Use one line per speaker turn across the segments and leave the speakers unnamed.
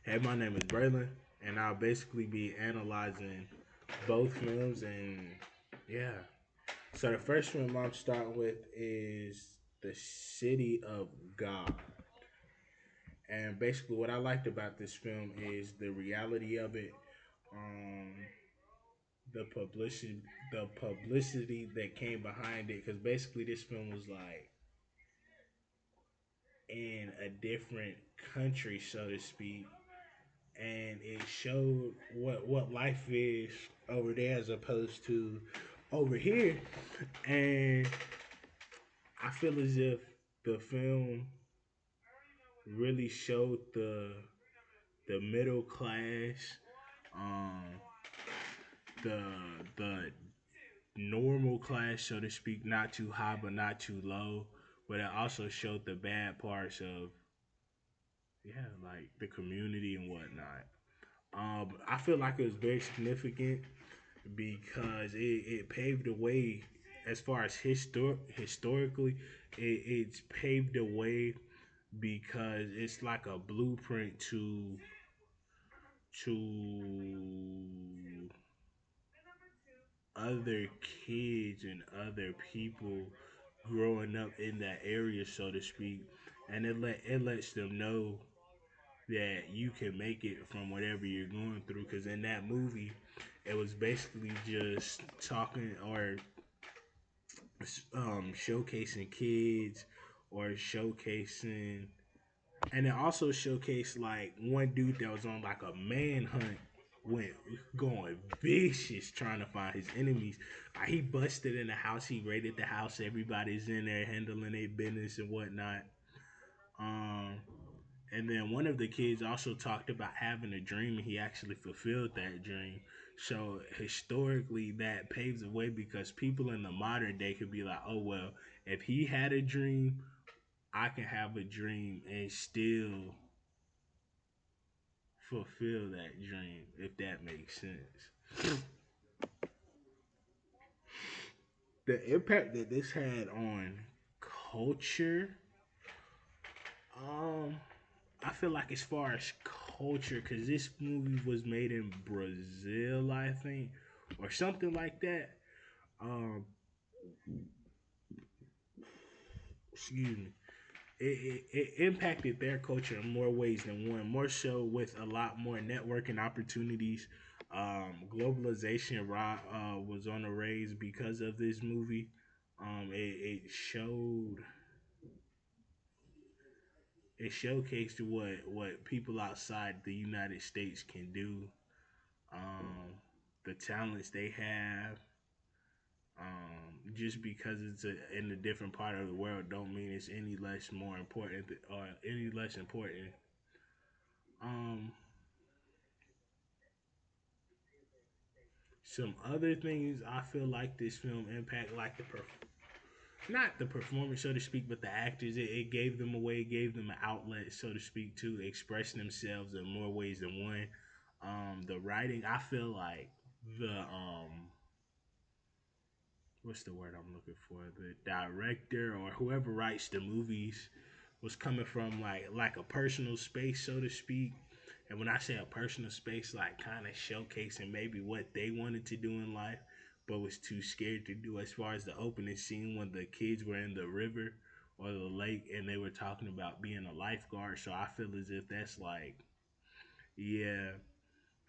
Hey, my name is Braylon, and I'll basically be analyzing both films. And yeah, so the first film I'm starting with is The City of God. And basically, what I liked about this film is the reality of it, um, the publicity that came behind it. Because basically, this film was like in a different country, so to speak, and it showed what life is over there as opposed to over here. And I feel as if the film really showed the middle class, um, the the normal class, so to speak, not too high but not too low. But it also showed the bad parts of like the community and whatnot. I feel like it was very significant because it paved the way as far as historically. It's paved the way because it's like a blueprint to other kids and other people growing up in that area, so to speak, and it lets them know that you can make it from whatever you're going through. Because in that movie, it was basically just talking or showcasing kids or showcasing, and it also showcased like one dude that was on like a manhunt, went going vicious trying to find his enemies. Like he busted in the house, he raided the house, everybody's in there handling their business and whatnot. um and then one of the kids also talked about having a dream, and he actually fulfilled that dream. So historically, that paves the way because people in the modern day could be like, oh, well, if he had a dream, I can have a dream and still fulfill that dream, if that makes sense. The impact that this had on culture, um, I feel like as far as culture, because this movie was made in Brazil, I think, or something like that. Um, excuse me. It impacted their culture in more ways than one. More so with a lot more networking opportunities. Globalization was on the raise because of this movie. It showed it showcased what people outside the United States can do, um, the talents they have. Just because it's in a different part of the world, don't mean it's any less more important or any less important. Um, some other things I feel like this film impact, like not the performance, so to speak, but the actors. It gave them a way, it gave them an outlet, so to speak, to express themselves in more ways than one. The writing, I feel like the what's the word I'm looking for? The director or whoever writes the movies was coming from like a personal space, so to speak. And when I say a personal space, like kind of showcasing maybe what they wanted to do in life, but was too scared to do. As far as the opening scene when the kids were in the river or the lake and they were talking about being a lifeguard. So I feel as if that's like, yeah,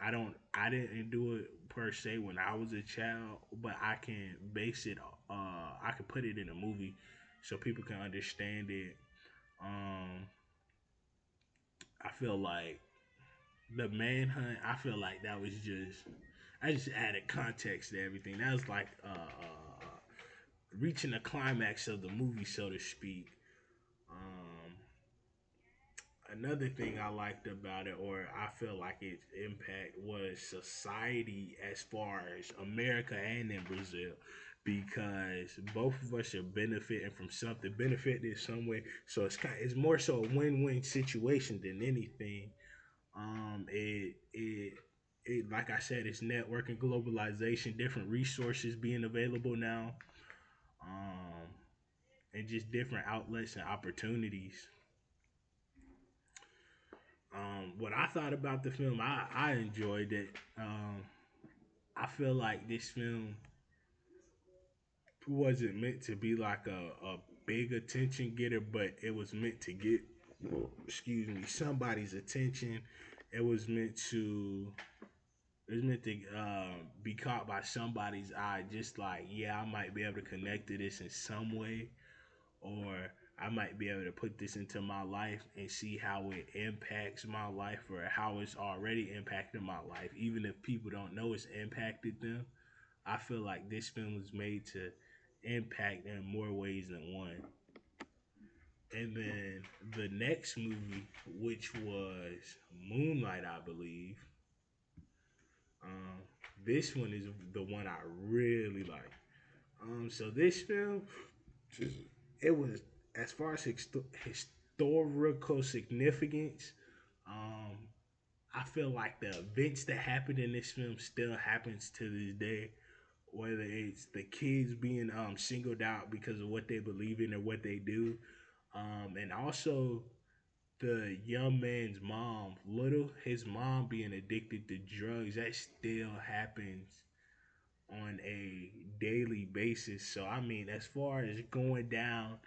I didn't do it per se when I was a child, but I can base it I can put it in a movie so people can understand it. Um I feel like the manhunt, I feel like that was just I just added context to everything. That was like reaching the climax of the movie, so to speak. Um Another thing I liked about it, or I feel like its impact, was society as far as America and in Brazil, because both of us are benefiting from something, benefiting in some way. So it's more so a win-win situation than anything. It like I said, it's networking, globalization, different resources being available now, um, and just different outlets and opportunities. what I thought about the film, I enjoyed it. I feel like this film wasn't meant to be like a big attention getter, but it was meant to get, excuse me, somebody's attention. It was meant to it was meant to be caught by somebody's eye. Just like, yeah, I might be able to connect to this in some way, or I might be able to put this into my life and see how it impacts my life or how it's already impacted my life, even if people don't know it's impacted them. I feel like this film was made to impact in more ways than one. And then the next movie, which was Moonlight, I believe. Um, this one is the one I really like. So this film, it was, as far as historical significance. Um, I feel like the events that happened in this film still happens to this day. Whether it's the kids being singled out because of what they believe in or what they do, and also the young man's mom, little his mom being addicted to drugs, that still happens on a daily basis. So I mean, as far as going down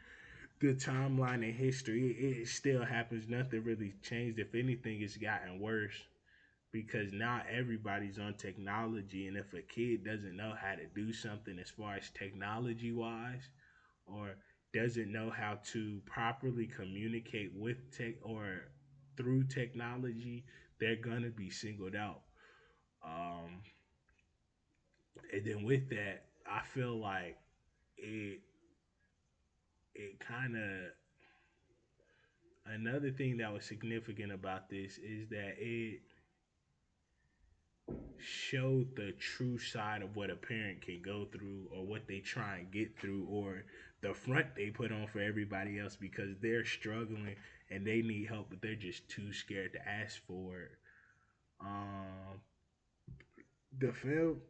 the timeline in history, it still happens. Nothing really changed. If anything, it's gotten worse because now everybody's on technology, and if a kid doesn't know how to do something as far as technology wise, or doesn't know how to properly communicate with tech or through technology, they're gonna be singled out. Um, and then with that, I feel like it it kind of, another thing that was significant about this is that it showed the true side of what a parent can go through or what they try and get through or the front they put on for everybody else because they're struggling and they need help but they're just too scared to ask for it. Um, the film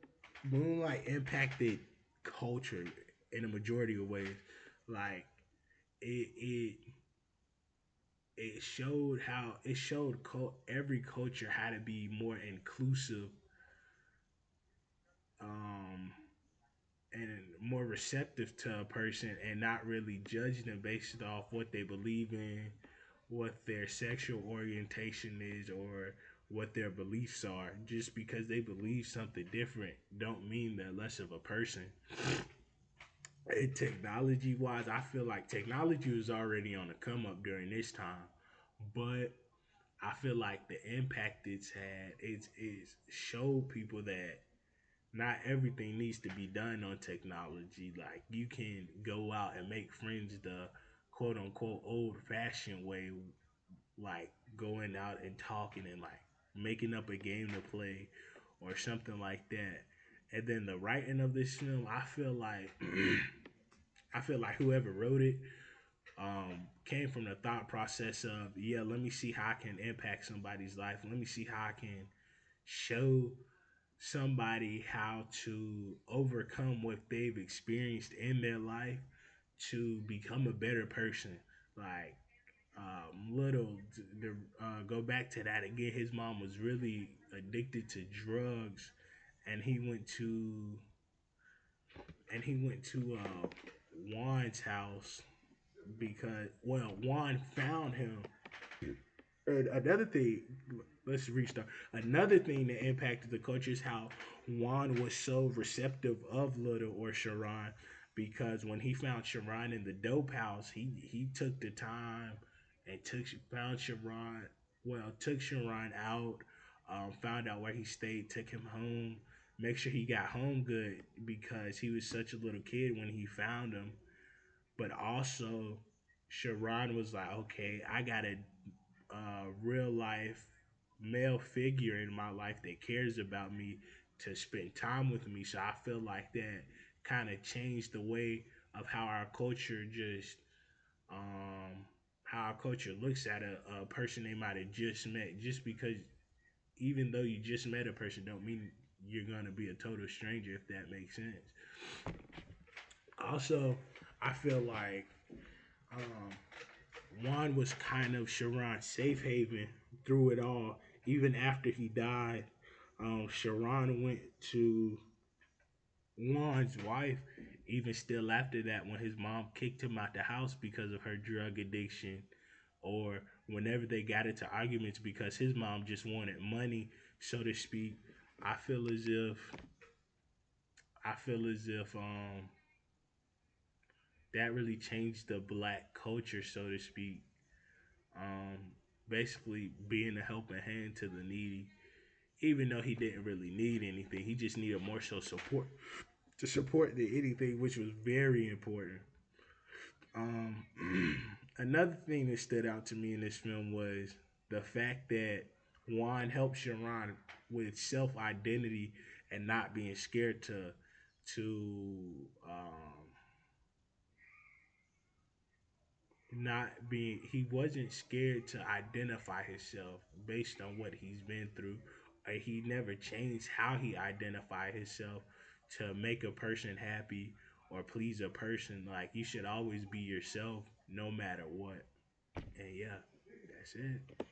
Moonlight impacted culture in a majority of ways. Like it it showed every culture how to be more inclusive, um, and more receptive to a person and not really judge them based off what they believe in, what their sexual orientation is, or what their beliefs are. Just because they believe something different don't mean they're less of a person. And technology wise, I feel like technology was already on the come up during this time, but I feel like the impact it's had is showed people that not everything needs to be done on technology. Like you can go out and make friends the quote unquote old fashioned way, like going out and talking and like making up a game to play or something like that. And then the writing of this film, I feel like I feel like whoever wrote it came from the thought process of, yeah, let me see how I can impact somebody's life. Let me see how I can show somebody how to overcome what they've experienced in their life to become a better person. Like little to go back to that again, his mom was really addicted to drugs, and he went to Juan's house because, well, Juan found him. And another thing, let's restart. Another thing that impacted the culture is how Juan was so receptive of Little or Sharon, because when he found Sharon in the dope house, he took the time and found Sharon. Well, took Sharon out, found out where he stayed, took him home, make sure he got home good because he was such a little kid when he found him. But also, Sharon was like, okay, I gotta real life male figure in my life that cares about me to spend time with me. So I feel like that kind of changed the way of how our culture just how our culture looks at a person they might have just met. Just because even though you just met a person don't mean you're gonna be a total stranger, if that makes sense. Also, I feel like um, Juan was kind of Sharon's safe haven through it all. Even after he died, Sharon went to Juan's wife, even still after that, when his mom kicked him out the house because of her drug addiction, or whenever they got into arguments because his mom just wanted money, so to speak. I feel as if I feel as if that really changed the black culture, so to speak. Um, Basically being a helping hand to the needy, even though he didn't really need anything, he just needed more so support to support than anything, which was very important. Um, Another thing that stood out to me in this film was the fact that Juan helped Sharon with self identity and not being scared to not being he wasn't scared to identify himself based on what he's been through. He never changed how he identified himself to make a person happy or please a person. Like, you should always be yourself no matter what. And yeah, that's it.